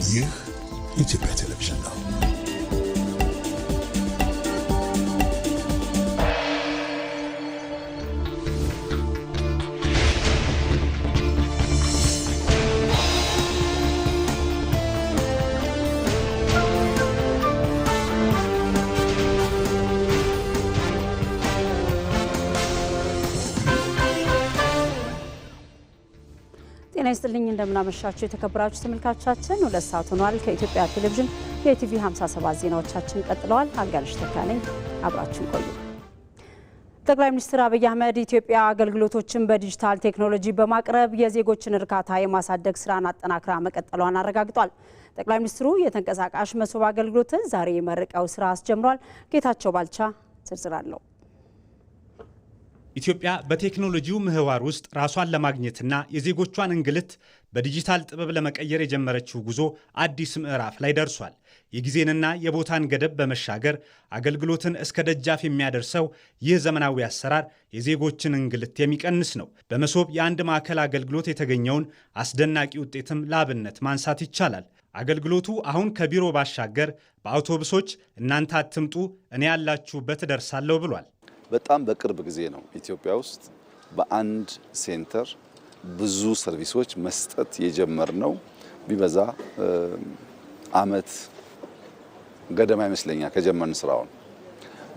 ይህ የኢትዮጵያ ቴሌቪዥን ነው። ጤና ይስጥልኝ እንደምናመሻችሁ የተከበራችሁ ተመልካቾቻችን ሁለት ሰዓት ሆኗል። ከኢትዮጵያ ቴሌቪዥን የኢቲቪ 57 ዜናዎቻችን ቀጥለዋል። አጋልሽ ተካነኝ አብራችን ቆዩ። ጠቅላይ ሚኒስትር አብይ አህመድ ኢትዮጵያ አገልግሎቶችን በዲጂታል ቴክኖሎጂ በማቅረብ የዜጎችን እርካታ የማሳደግ ስራን አጠናክራ መቀጠሏን አረጋግጧል። ጠቅላይ ሚኒስትሩ የተንቀሳቃሽ መሶብ አገልግሎትን ዛሬ የመረቀው ስራ አስጀምሯል። ጌታቸው ባልቻ ዝርዝር አለው። ኢትዮጵያ በቴክኖሎጂው ምህዋር ውስጥ ራሷን ለማግኘትና የዜጎቿን እንግልት በዲጂታል ጥበብ ለመቀየር የጀመረችው ጉዞ አዲስ ምዕራፍ ላይ ደርሷል። የጊዜንና የቦታን ገደብ በመሻገር አገልግሎትን እስከ ደጃፍ የሚያደርሰው ይህ ዘመናዊ አሰራር የዜጎችን እንግልት የሚቀንስ ነው። በመሶብ የአንድ ማዕከል አገልግሎት የተገኘውን አስደናቂ ውጤትም ለአብነት ማንሳት ይቻላል። አገልግሎቱ አሁን ከቢሮ ባሻገር በአውቶቡሶች እናንተ አትምጡ እኔ ያላችሁበት እደርሳለሁ ብሏል። በጣም በቅርብ ጊዜ ነው ኢትዮጵያ ውስጥ በአንድ ሴንተር ብዙ ሰርቪሶች መስጠት የጀመርነው። ቢበዛ አመት ገደማ ይመስለኛል ከጀመርን ስራውን።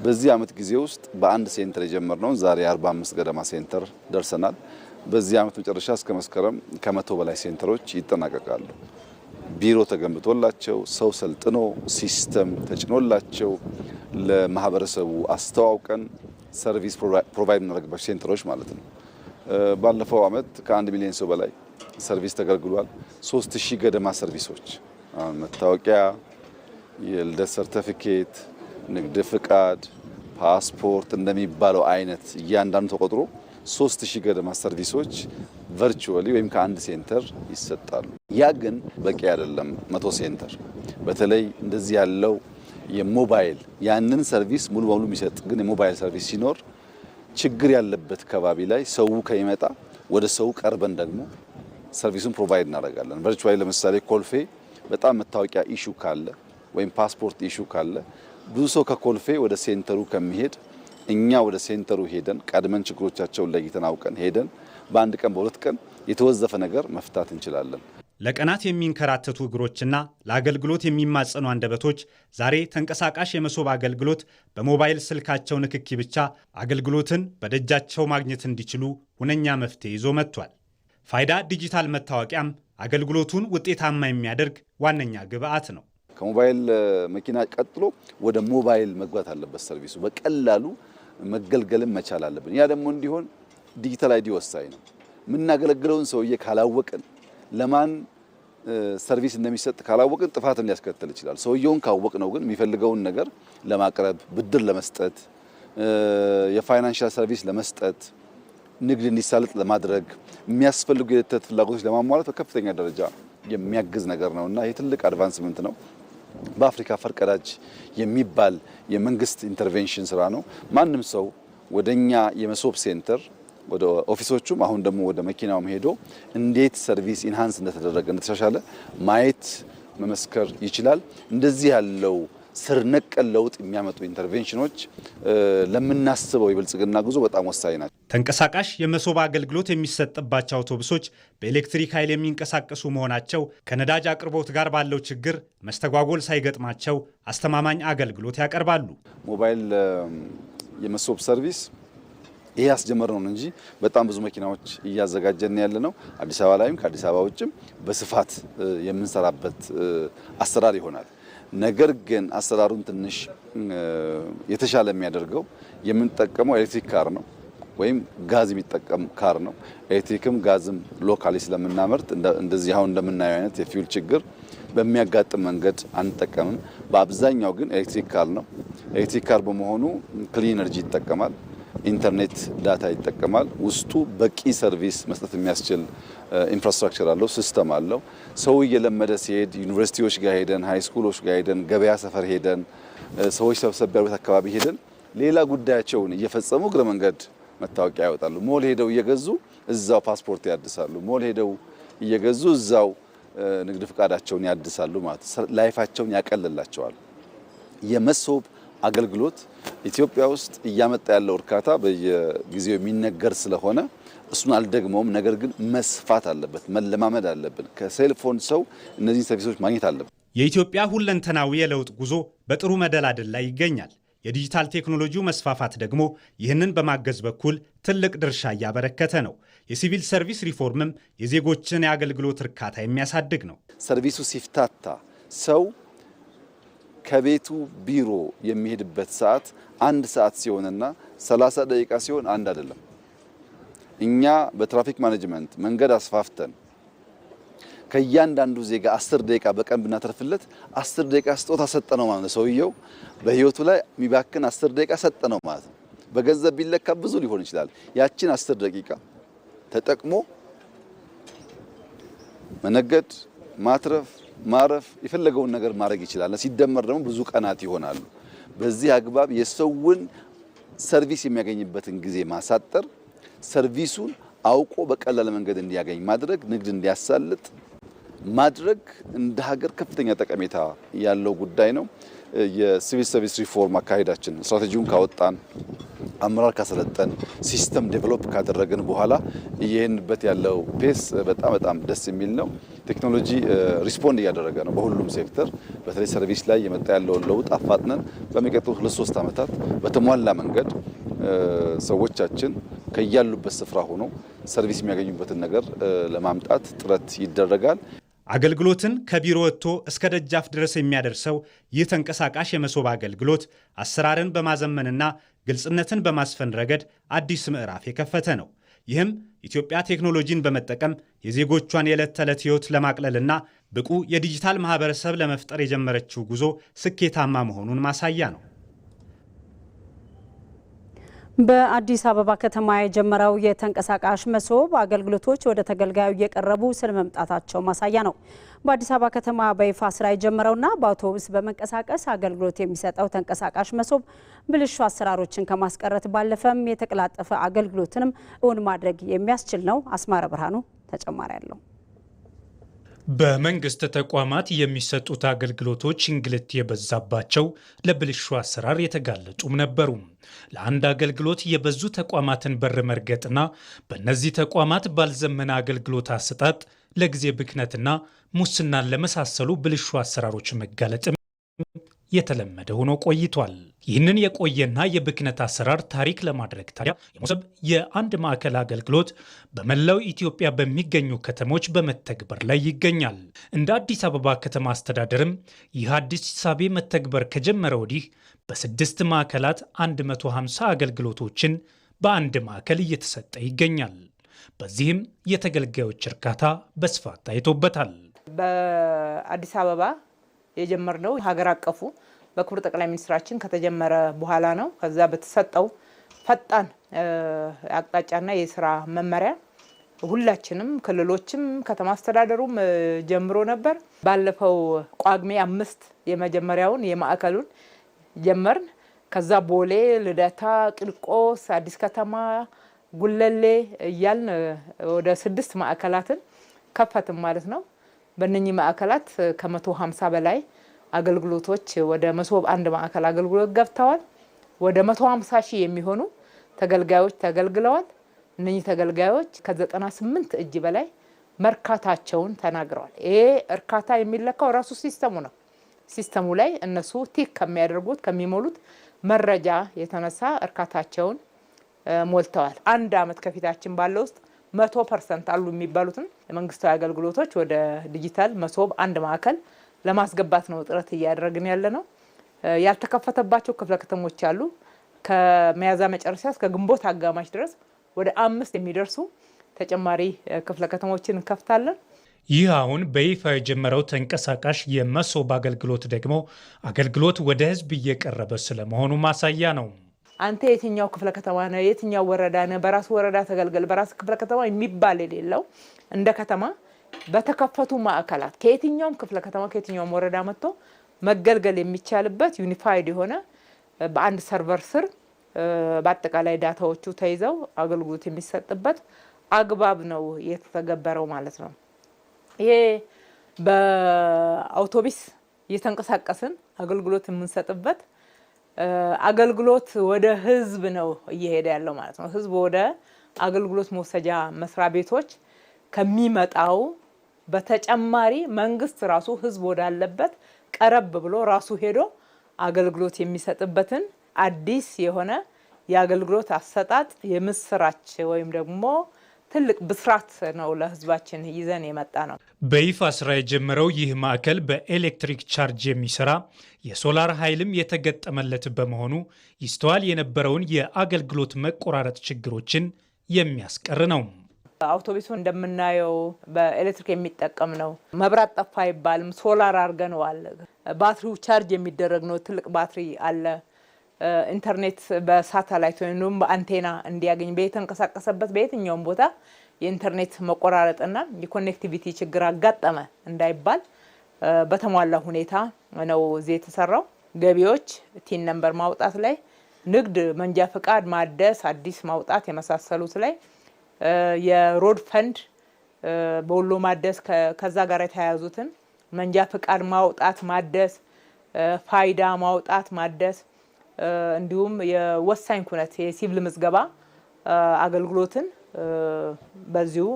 በዚህ አመት ጊዜ ውስጥ በአንድ ሴንተር የጀመርነው ዛሬ 45 ገደማ ሴንተር ደርሰናል። በዚህ አመት መጨረሻ እስከ መስከረም ከ100 በላይ ሴንተሮች ይጠናቀቃሉ። ቢሮ ተገንብቶላቸው ሰው ሰልጥኖ ሲስተም ተጭኖላቸው ለማህበረሰቡ አስተዋውቀን ሰርቪስ ፕሮቫይድ እናደርግባቸው ሴንተሮች ማለት ነው። ባለፈው አመት ከ1 ሚሊዮን ሰው በላይ ሰርቪስ ተገልግሏል። 3000 ገደማ ሰርቪሶች መታወቂያ፣ የልደት ሰርቲፊኬት፣ ንግድ ፍቃድ፣ ፓስፖርት እንደሚባለው አይነት እያንዳንዱ ተቆጥሮ 3000 ገደማ ሰርቪሶች ቨርቹዋሊ ወይም ከአንድ ሴንተር ይሰጣሉ። ያ ግን በቂ አይደለም። 100 ሴንተር በተለይ እንደዚህ ያለው የሞባይል ያንን ሰርቪስ ሙሉ በሙሉ የሚሰጥ ግን የሞባይል ሰርቪስ ሲኖር ችግር ያለበት ከባቢ ላይ ሰው ከይመጣ ወደ ሰው ቀርበን ደግሞ ሰርቪሱን ፕሮቫይድ እናደርጋለን። ቨርቹዋሊ ለምሳሌ ኮልፌ በጣም መታወቂያ ኢሹ ካለ ወይም ፓስፖርት ኢሹ ካለ ብዙ ሰው ከኮልፌ ወደ ሴንተሩ ከሚሄድ እኛ ወደ ሴንተሩ ሄደን ቀድመን ችግሮቻቸውን ለይተን አውቀን ሄደን በአንድ ቀን በሁለት ቀን የተወዘፈ ነገር መፍታት እንችላለን። ለቀናት የሚንከራተቱ እግሮችና ለአገልግሎት የሚማጸኑ አንደበቶች ዛሬ ተንቀሳቃሽ የመሶብ አገልግሎት በሞባይል ስልካቸው ንክኪ ብቻ አገልግሎትን በደጃቸው ማግኘት እንዲችሉ ሁነኛ መፍትሄ ይዞ መጥቷል። ፋይዳ ዲጂታል መታወቂያም አገልግሎቱን ውጤታማ የሚያደርግ ዋነኛ ግብአት ነው። ከሞባይል መኪና ቀጥሎ ወደ ሞባይል መግባት አለበት። ሰርቪሱ በቀላሉ መገልገልም መቻል አለብን። ያ ደግሞ እንዲሆን ዲጂታል አይዲ ወሳኝ ነው። የምናገለግለውን ሰውዬ ካላወቅን ለማን ሰርቪስ እንደሚሰጥ ካላወቅን ጥፋትን ሊያስከትል ይችላል። ሰውየውን ካወቅነው ግን የሚፈልገውን ነገር ለማቅረብ፣ ብድር ለመስጠት፣ የፋይናንሻል ሰርቪስ ለመስጠት፣ ንግድ እንዲሳለጥ ለማድረግ የሚያስፈልጉ የዕለት ፍላጎቶች ለማሟላት በከፍተኛ ደረጃ የሚያግዝ ነገር ነውና ይህ ትልቅ አድቫንስመንት ነው። በአፍሪካ ፈርቀዳጅ የሚባል የመንግስት ኢንተርቬንሽን ስራ ነው። ማንም ሰው ወደኛ የመሶብ ሴንተር ወደ ኦፊሶቹም አሁን ደግሞ ወደ መኪናውም ሄዶ እንዴት ሰርቪስ ኢንሃንስ እንደተደረገ እንደተሻሻለ ማየት መመስከር ይችላል። እንደዚህ ያለው ስር ነቀል ለውጥ የሚያመጡ ኢንተርቬንሽኖች ለምናስበው የብልጽግና ጉዞ በጣም ወሳኝ ናቸው። ተንቀሳቃሽ የመሶብ አገልግሎት የሚሰጥባቸው አውቶቡሶች በኤሌክትሪክ ኃይል የሚንቀሳቀሱ መሆናቸው ከነዳጅ አቅርቦት ጋር ባለው ችግር መስተጓጎል ሳይገጥማቸው አስተማማኝ አገልግሎት ያቀርባሉ። ሞባይል የመሶብ ሰርቪስ ይሄ ያስጀመረው ነው እንጂ በጣም ብዙ መኪናዎች እያዘጋጀን ያለ ነው። አዲስ አበባ ላይም ከአዲስ አበባ ውጭም በስፋት የምንሰራበት አሰራር ይሆናል። ነገር ግን አሰራሩን ትንሽ የተሻለ የሚያደርገው የምንጠቀመው ኤሌክትሪክ ካር ነው ወይም ጋዝ የሚጠቀም ካር ነው። ኤሌክትሪክም ጋዝም ሎካሊ ስለምናመርት እንደዚህ አሁን እንደምናየው አይነት የፊውል ችግር በሚያጋጥም መንገድ አንጠቀምም። በአብዛኛው ግን ኤሌክትሪክ ካር ነው። ኤሌክትሪክ ካር በመሆኑ ክሊን ኢነርጂ ይጠቀማል። ኢንተርኔት ዳታ ይጠቀማል። ውስጡ በቂ ሰርቪስ መስጠት የሚያስችል ኢንፍራስትራክቸር አለው፣ ሲስተም አለው። ሰው እየለመደ ሲሄድ ዩኒቨርሲቲዎች ጋር ሄደን፣ ሃይ ስኩሎች ጋር ሄደን፣ ገበያ ሰፈር ሄደን፣ ሰዎች ሰብሰብ ያሉበት አካባቢ ሄደን ሌላ ጉዳያቸውን እየፈጸሙ እግረ መንገድ መታወቂያ ያወጣሉ። ሞል ሄደው እየገዙ እዛው ፓስፖርት ያድሳሉ። ሞል ሄደው እየገዙ እዛው ንግድ ፍቃዳቸውን ያድሳሉ ማለት ላይፋቸውን ያቀልላቸዋል። የመሶብ አገልግሎት ኢትዮጵያ ውስጥ እያመጣ ያለው እርካታ በየጊዜው የሚነገር ስለሆነ እሱን አልደግመውም። ነገር ግን መስፋት አለበት፣ መለማመድ አለብን። ከሴልፎን ሰው እነዚህ ሰርቪሶች ማግኘት አለብን። የኢትዮጵያ ሁለንተናዊ የለውጥ ጉዞ በጥሩ መደላደል ላይ ይገኛል። የዲጂታል ቴክኖሎጂው መስፋፋት ደግሞ ይህንን በማገዝ በኩል ትልቅ ድርሻ እያበረከተ ነው። የሲቪል ሰርቪስ ሪፎርምም የዜጎችን የአገልግሎት እርካታ የሚያሳድግ ነው። ሰርቪሱ ሲፍታታ ሰው ከቤቱ ቢሮ የሚሄድበት ሰዓት 1 ሰዓት ሲሆንና 30 ደቂቃ ሲሆን አንድ አይደለም። እኛ በትራፊክ ማኔጅመንት መንገድ አስፋፍተን ከእያንዳንዱ ዜጋ 10 ደቂቃ በቀን ብናተርፍለት 10 ደቂቃ ስጦታ ሰጠነው ማለት ነው። ሰውየው በህይወቱ ላይ የሚባክን 10 ደቂቃ ሰጠነው ማለት ነው። በገንዘብ ቢለካ ብዙ ሊሆን ይችላል። ያችን 10 ደቂቃ ተጠቅሞ መነገድ፣ ማትረፍ፣ ማረፍ የፈለገውን ነገር ማድረግ ይችላል። ሲደመር ደግሞ ብዙ ቀናት ይሆናሉ። በዚህ አግባብ የሰውን ሰርቪስ የሚያገኝበትን ጊዜ ማሳጠር፣ ሰርቪሱን አውቆ በቀላል መንገድ እንዲያገኝ ማድረግ፣ ንግድ እንዲያሳልጥ ማድረግ እንደ ሀገር ከፍተኛ ጠቀሜታ ያለው ጉዳይ ነው። የሲቪል ሰርቪስ ሪፎርም አካሄዳችን ስትራቴጂውን ካወጣን፣ አመራር ካሰለጠን፣ ሲስተም ዴቨሎፕ ካደረግን በኋላ እየሄንበት ያለው ፔስ በጣም ደስ የሚል ነው። ቴክኖሎጂ ሪስፖንድ እያደረገ ነው በሁሉም ሴክተር። በተለይ ሰርቪስ ላይ የመጣ ያለውን ለውጥ አፋጥነን በሚቀጥሉት 2-3 ዓመታት በተሟላ መንገድ ሰዎቻችን ከያሉበት ስፍራ ሆኖ ሰርቪስ የሚያገኙበትን ነገር ለማምጣት ጥረት ይደረጋል። አገልግሎትን ከቢሮ ወጥቶ እስከ ደጃፍ ድረስ የሚያደርሰው ይህ ተንቀሳቃሽ የመሶብ አገልግሎት አሰራርን በማዘመንና ግልጽነትን በማስፈን ረገድ አዲስ ምዕራፍ የከፈተ ነው። ይህም ኢትዮጵያ ቴክኖሎጂን በመጠቀም የዜጎቿን የዕለት ተዕለት ሕይወት ለማቅለልና ብቁ የዲጂታል ማህበረሰብ ለመፍጠር የጀመረችው ጉዞ ስኬታማ መሆኑን ማሳያ ነው። በአዲስ አበባ ከተማ የጀመረው የተንቀሳቃሽ መሶብ አገልግሎቶች ወደ ተገልጋዩ እየቀረቡ ስለመምጣታቸው ማሳያ ነው። በአዲስ አበባ ከተማ በይፋ ስራ የጀመረውና በአውቶቡስ በመንቀሳቀስ አገልግሎት የሚሰጠው ተንቀሳቃሽ መሶብ ብልሹ አሰራሮችን ከማስቀረት ባለፈም የተቀላጠፈ አገልግሎትንም እውን ማድረግ የሚያስችል ነው። አስማረ ብርሃኑ ተጨማሪ አለው። በመንግስት ተቋማት የሚሰጡት አገልግሎቶች እንግልት የበዛባቸው ለብልሹ አሰራር የተጋለጡም ነበሩ። ለአንድ አገልግሎት የበዙ ተቋማትን በር መርገጥና በእነዚህ ተቋማት ባልዘመነ አገልግሎት አሰጣጥ ለጊዜ ብክነትና ሙስናን ለመሳሰሉ ብልሹ አሰራሮች መጋለጥም የተለመደ ሆኖ ቆይቷል። ይህንን የቆየና የብክነት አሰራር ታሪክ ለማድረግ ታዲያ የመሶብ የአንድ ማዕከል አገልግሎት በመላው ኢትዮጵያ በሚገኙ ከተሞች በመተግበር ላይ ይገኛል። እንደ አዲስ አበባ ከተማ አስተዳደርም ይህ አዲስ እሳቤ መተግበር ከጀመረ ወዲህ በ6 ማዕከላት 150 አገልግሎቶችን በአንድ ማዕከል እየተሰጠ ይገኛል። በዚህም የተገልጋዮች እርካታ በስፋት ታይቶበታል። በአዲስ አበባ የጀመርነው ሀገር አቀፉ በክቡር ጠቅላይ ሚኒስትራችን ከተጀመረ በኋላ ነው። ከዛ በተሰጠው ፈጣን አቅጣጫና የስራ መመሪያ ሁላችንም ክልሎችም ከተማ አስተዳደሩም ጀምሮ ነበር። ባለፈው ጳጉሜ 5 የመጀመሪያውን የማዕከሉን ጀመርን። ከዛ ቦሌ፣ ልደታ፣ ቂርቆስ፣ አዲስ ከተማ፣ ጉለሌ እያልን ወደ 6 ማዕከላትን ከፈትም ማለት ነው። በእነኚህ ማዕከላት ከ150 በላይ አገልግሎቶች ወደ መሶብ አንድ ማዕከል አገልግሎት ገብተዋል። ወደ 150 ሺህ የሚሆኑ ተገልጋዮች ተገልግለዋል። እነኚህ ተገልጋዮች ከ98 እጅ በላይ መርካታቸውን ተናግረዋል። ይሄ እርካታ የሚለካው ራሱ ሲስተሙ ነው። ሲስተሙ ላይ እነሱ ቲክ ከሚያደርጉት ከሚሞሉት መረጃ የተነሳ እርካታቸውን ሞልተዋል። አንድ አመት ከፊታችን ባለው ውስጥ 100% አሉ የሚባሉትን የመንግስታዊ አገልግሎቶች ወደ ዲጂታል መሶብ አንድ ማዕከል ለማስገባት ነው ጥረት እያደረግን ያለ ነው። ያልተከፈተባቸው ክፍለ ከተሞች አሉ። ከሚያዝያ መጨረሻ እስከ ግንቦት አጋማሽ ድረስ ወደ 5 የሚደርሱ ተጨማሪ ክፍለ ከተሞችን እንከፍታለን። ይህ አሁን በይፋ የጀመረው ተንቀሳቃሽ የመሶብ አገልግሎት ደግሞ አገልግሎት ወደ ህዝብ እየቀረበ ስለመሆኑ ማሳያ ነው። አንተ የትኛው ክፍለ ከተማ ነው፣ የትኛው ወረዳ ነው፣ በራስ ወረዳ ተገልገል፣ በራስ ክፍለ ከተማ የሚባል የሌለው እንደ ከተማ በተከፈቱ ማዕከላት ከየትኛውም ክፍለ ከተማ ከየትኛውም ወረዳ መጥቶ መገልገል የሚቻልበት ዩኒፋይድ የሆነ በአንድ ሰርቨር ስር በአጠቃላይ ዳታዎቹ ተይዘው አገልግሎት የሚሰጥበት አግባብ ነው የተተገበረው ማለት ነው። ይሄ በአውቶቡስ እየተንቀሳቀስን አገልግሎት የምንሰጥበት አገልግሎት ወደ ህዝብ ነው እየሄደ ያለው ማለት ነው። ህዝብ ወደ አገልግሎት መውሰጃ መስሪያ ቤቶች ከሚመጣው በተጨማሪ መንግስት ራሱ ህዝብ ወዳለበት ቀረብ ብሎ ራሱ ሄዶ አገልግሎት የሚሰጥበትን አዲስ የሆነ የአገልግሎት አሰጣጥ የምስራች ወይም ደግሞ ትልቅ ብስራት ነው ለህዝባችን ይዘን የመጣ ነው። በይፋ ስራ የጀመረው ይህ ማዕከል በኤሌክትሪክ ቻርጅ የሚሰራ የሶላር ኃይልም የተገጠመለት በመሆኑ ይስተዋል የነበረውን የአገልግሎት መቆራረጥ ችግሮችን የሚያስቀር ነው። አውቶቡሱ እንደምናየው በኤሌክትሪክ የሚጠቀም ነው። መብራት ጠፋ አይባልም። ሶላር አድርገነዋል። ባትሪው ቻርጅ የሚደረግ ነው። ትልቅ ባትሪ አለ። ኢንተርኔት በሳተላይት ወይም በአንቴና እንዲያገኝ በተንቀሳቀሰበት በየትኛውም ቦታ የኢንተርኔት መቆራረጥና የኮኔክቲቪቲ ችግር አጋጠመ እንዳይባል በተሟላ ሁኔታ ነው እዚህ የተሰራው። ገቢዎች ቲን ነምበር ማውጣት ላይ፣ ንግድ መንጃ ፍቃድ ማደስ አዲስ ማውጣት የመሳሰሉት ላይ፣ የሮድ ፈንድ በሁሉ ማደስ ከዛ ጋር የተያያዙትን መንጃ ፍቃድ ማውጣት ማደስ፣ ፋይዳ ማውጣት ማደስ እንዲሁም የወሳኝ ኩነት የሲቪል ምዝገባ አገልግሎትን በዚሁ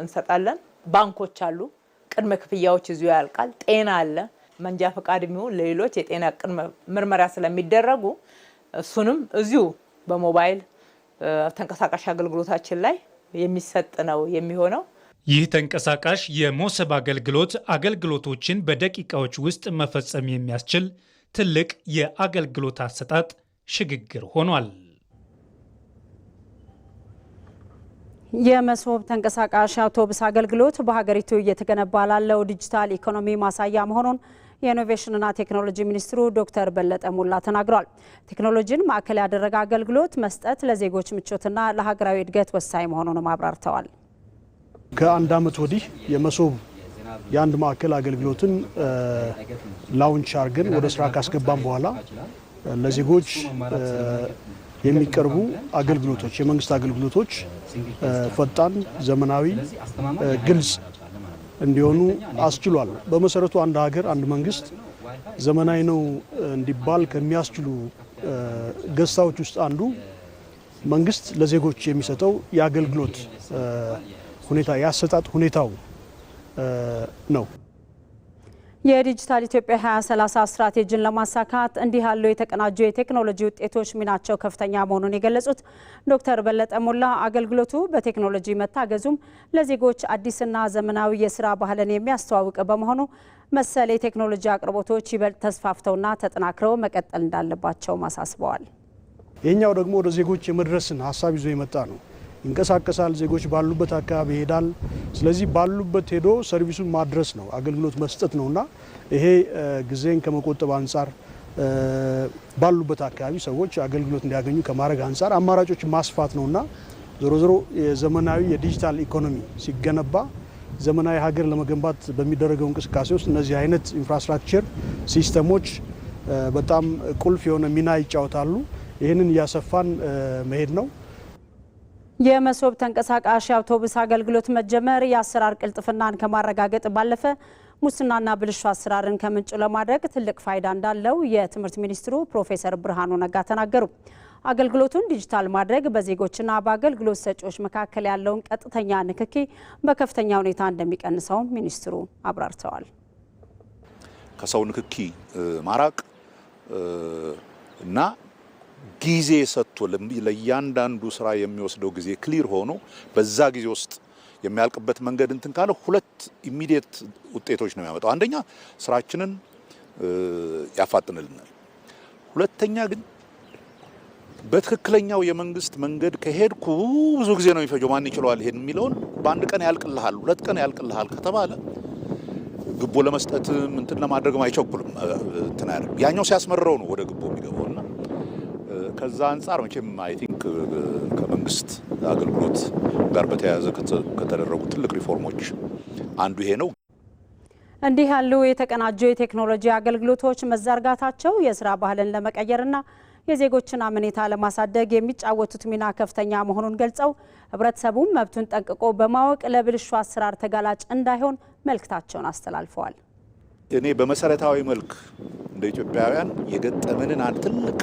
እንሰጣለን። ባንኮች አሉ። ቅድመ ክፍያዎች እዚሁ ያልቃል። ጤና አለ። መንጃ ፈቃድ የሚሆን ለሌሎች የጤና ቅድመ ምርመራ ስለሚደረጉ እሱንም እዚሁ በሞባይል ተንቀሳቃሽ አገልግሎታችን ላይ የሚሰጥ ነው የሚሆነው። ይህ ተንቀሳቃሽ የሞሰብ አገልግሎቶችን በደቂቃዎች ውስጥ መፈጸም የሚያስችል ትልቅ የአገልግሎት አሰጣጥ ሽግግር ሆኗል። የመሶብ ተንቀሳቃሽ አውቶቡስ አገልግሎት በሀገሪቱ እየተገነባ ላለው ዲጂታል ኢኮኖሚ ማሳያ መሆኑን የኢኖቬሽንና ቴክኖሎጂ ሚኒስትሩ ዶክተር በለጠ ሞላ ተናግረዋል። ቴክኖሎጂን ማዕከል ያደረገ አገልግሎት መስጠት ለዜጎች ምቾትና ለሀገራዊ እድገት ወሳኝ መሆኑንም አብራርተዋል። ከአንድ ዓመት ወዲህ የመሶብ የአንድ ማዕከል አገልግሎትን ላውንች አድርገን ወደ ስራ ካስገባን በኋላ ለዜጎች የሚቀርቡ አገልግሎቶች የመንግስት አገልግሎቶች ፈጣን፣ ዘመናዊ፣ ግልጽ እንዲሆኑ አስችሏል። በመሰረቱ አንድ ሀገር አንድ መንግስት ዘመናዊ ነው እንዲባል ከሚያስችሉ ገጽታዎች ውስጥ አንዱ መንግስት ለዜጎች የሚሰጠው የአገልግሎት ሁኔታ ያሰጣጥ ሁኔታው ነው። የዲጂታል ኢትዮጵያ 2030 ስትራቴጂን ለማሳካት እንዲህ ያለው የተቀናጁ የቴክኖሎጂ ውጤቶች ሚናቸው ከፍተኛ መሆኑን የገለጹት ዶክተር በለጠ ሞላ አገልግሎቱ በቴክኖሎጂ መታገዙም ለዜጎች አዲስና ዘመናዊ የስራ ባህልን የሚያስተዋውቅ በመሆኑ መሰል የቴክኖሎጂ አቅርቦቶች ይበልጥ ተስፋፍተውና ተጠናክረው መቀጠል እንዳለባቸው አሳስበዋል። ይህኛው ደግሞ ወደ ዜጎች የመድረስን ሀሳብ ይዞ የመጣ ነው። ይንቀሳቀሳል፣ ዜጎች ባሉበት አካባቢ ይሄዳል። ስለዚህ ባሉበት ሄዶ ሰርቪሱን ማድረስ ነው፣ አገልግሎት መስጠት ነውና ይሄ ጊዜን ከመቆጠብ አንጻር ባሉበት አካባቢ ሰዎች አገልግሎት እንዲያገኙ ከማድረግ አንጻር አማራጮች ማስፋት ነውና ዞሮ ዞሮ የዘመናዊ የዲጂታል ኢኮኖሚ ሲገነባ ዘመናዊ ሀገር ለመገንባት በሚደረገው እንቅስቃሴ ውስጥ እነዚህ አይነት ኢንፍራስትራክቸር ሲስተሞች በጣም ቁልፍ የሆነ ሚና ይጫወታሉ። ይህንን እያሰፋን መሄድ ነው። የመሶብ ተንቀሳቃሽ አውቶቡስ አገልግሎት መጀመር የአሰራር ቅልጥፍናን ከማረጋገጥ ባለፈ ሙስናና ብልሹ አሰራርን ከምንጩ ለማድረግ ትልቅ ፋይዳ እንዳለው የትምህርት ሚኒስትሩ ፕሮፌሰር ብርሃኑ ነጋ ተናገሩ። አገልግሎቱን ዲጂታል ማድረግ በዜጎችና በአገልግሎት ሰጪዎች መካከል ያለውን ቀጥተኛ ንክኪ በከፍተኛ ሁኔታ እንደሚቀንሰው ሚኒስትሩ አብራርተዋል። ከሰው ንክኪ ማራቅ እና ጊዜ ሰጥቶ ለእያንዳንዱ ስራ የሚወስደው ጊዜ ክሊር ሆኖ በዛ ጊዜ ውስጥ የሚያልቅበት መንገድ እንትን ካለ ሁለት ኢሚዲየት ውጤቶች ነው የሚያመጣው። አንደኛ ስራችንን ያፋጥንልናል። ሁለተኛ ግን በትክክለኛው የመንግስት መንገድ ከሄድኩ ብዙ ጊዜ ነው የሚፈጀው ማን ይችላል ይሄን የሚለውን በአንድ ቀን ያልቅልሃል፣ ሁለት ቀን ያልቅልሃል ከተባለ ግቦ ለመስጠትም እንትን ለማድረግም አይቸኩልም። እንትን አይደለም። ያኛው ሲያስመረው ነው ወደ ግቦ የሚገባውና ከዛ አንጻር መቼም አይ ቲንክ ከመንግስት አገልግሎት ጋር በተያያዘ ከተደረጉ ትልቅ ሪፎርሞች አንዱ ይሄ ነው። እንዲህ ያሉ የተቀናጁ የቴክኖሎጂ አገልግሎቶች መዘርጋታቸው የስራ ባህልን ለመቀየርና የዜጎችን አመኔታ ለማሳደግ የሚጫወቱት ሚና ከፍተኛ መሆኑን ገልጸው ህብረተሰቡም መብቱን ጠንቅቆ በማወቅ ለብልሹ አሰራር ተጋላጭ እንዳይሆን መልእክታቸውን አስተላልፈዋል። እኔ በመሰረታዊ መልክ እንደ ኢትዮጵያውያን የገጠመንን አንድ ትልቅ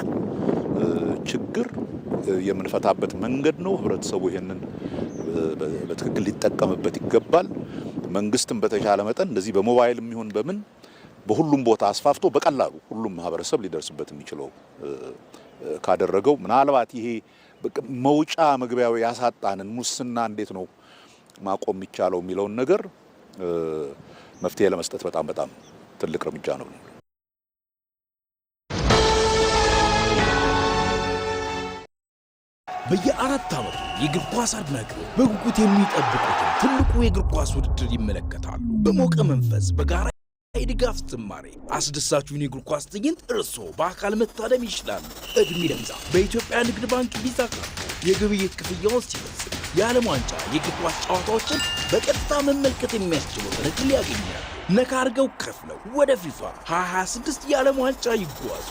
ችግር የምንፈታበት መንገድ ነው። ህብረተሰቡ ይሄንን በትክክል ሊጠቀምበት ይገባል። መንግስትም በተሻለ መጠን እንደዚህ በሞባይል የሚሆን በምን በሁሉም ቦታ አስፋፍቶ በቀላሉ ሁሉም ማህበረሰብ ሊደርስበት የሚችለው ካደረገው ምናልባት ይሄ መውጫ መግቢያው ያሳጣንን ሙስና እንዴት ነው ማቆም የሚቻለው የሚለውን ነገር መፍትሄ ለመስጠት በጣም ትልቅ እርምጃ ነው። በየአራት ዓመቱ የእግር ኳስ አድናቂዎች በጉጉት የሚጠብቁትን ትልቁ የእግር ኳስ ውድድር ይመለከታሉ። በሞቀ መንፈስ በጋራ የድጋፍ ዝማሬ አስደሳቹን የእግር ኳስ ትዕይንት እርስዎ በአካል መታደም ይችላሉ። እድሜ ለዛ በኢትዮጵያ ንግድ ባንክ ቪዛ ካርድ የግብይት ክፍያውን ሲፈጽሙ የዓለም ዋንጫ የእግር ኳስ ጨዋታዎችን በቀጥታ መመልከት የሚያስችሉትን ዕድል ያገኛሉ። ነካ አድርገው ከፍለው ወደ ፊፋ 2026 የዓለም ዋንጫ ይጓዙ።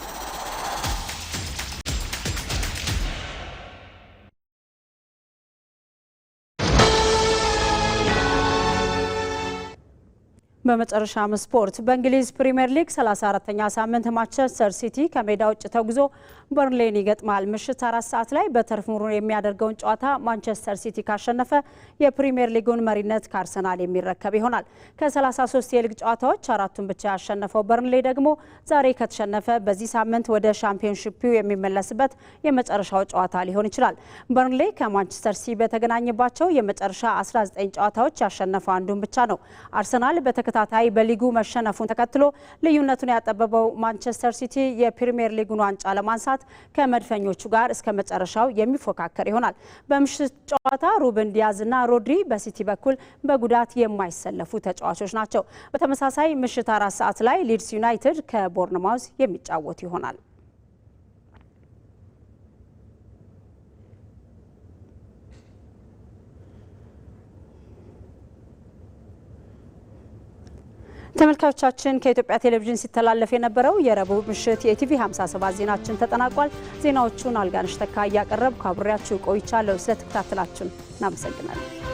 በመጨረሻም ስፖርት በእንግሊዝ ፕሪሚየር ሊግ 34ኛ ሳምንት ማንቸስተር ሲቲ ከሜዳ ውጭ ተጉዞ በርንሌን ይገጥማል። ምሽት 4 ሰዓት ላይ በተርፍ ሙሩ የሚያደርገውን ጨዋታ ማንቸስተር ሲቲ ካሸነፈ የፕሪሚየር ሊጉን መሪነት ከአርሰናል የሚረከብ ይሆናል። ከ33 የሊግ ጨዋታዎች 4ቱን ብቻ ያሸነፈው በርንሌ ደግሞ ዛሬ ከተሸነፈ በዚህ ሳምንት ወደ ሻምፒዮንሺፑ የሚመለስበት የመጨረሻው ጨዋታ ሊሆን ይችላል። በርንሌ ከማንቸስተር ሲቲ በተገናኘባቸው የመጨረሻ 19 ጨዋታዎች ያሸነፈው አንዱን ብቻ ነው። አርሰናል በተከታታይ በሊጉ መሸነፉን ተከትሎ ልዩነቱን ያጠበበው ማንቸስተር ሲቲ የፕሪሚየር ሊጉን ዋንጫ ለማንሳት ከመድፈኞቹ ጋር እስከ መጨረሻው የሚፎካከር ይሆናል። በምሽት ጨዋታ ሩበን ዲያዝና ሮድሪ በሲቲ በኩል በጉዳት የማይሰለፉ ተጫዋቾች ናቸው። በተመሳሳይ ምሽት 4 ሰዓት ላይ ሊድስ ዩናይትድ ከቦርንማውዝ የሚጫወት ይሆናል። ተመልካቾቻችን ከኢትዮጵያ ቴሌቪዥን ሲተላለፍ የነበረው የረቡዕ ምሽት የኢቲቪ 57 ዜናችን ተጠናቋል። ዜናዎቹን አልጋነሽ ተካ እያቀረብኩ አብሬያችሁ ቆይቻለሁ። ስለተከታተላችሁን እናመሰግናለን።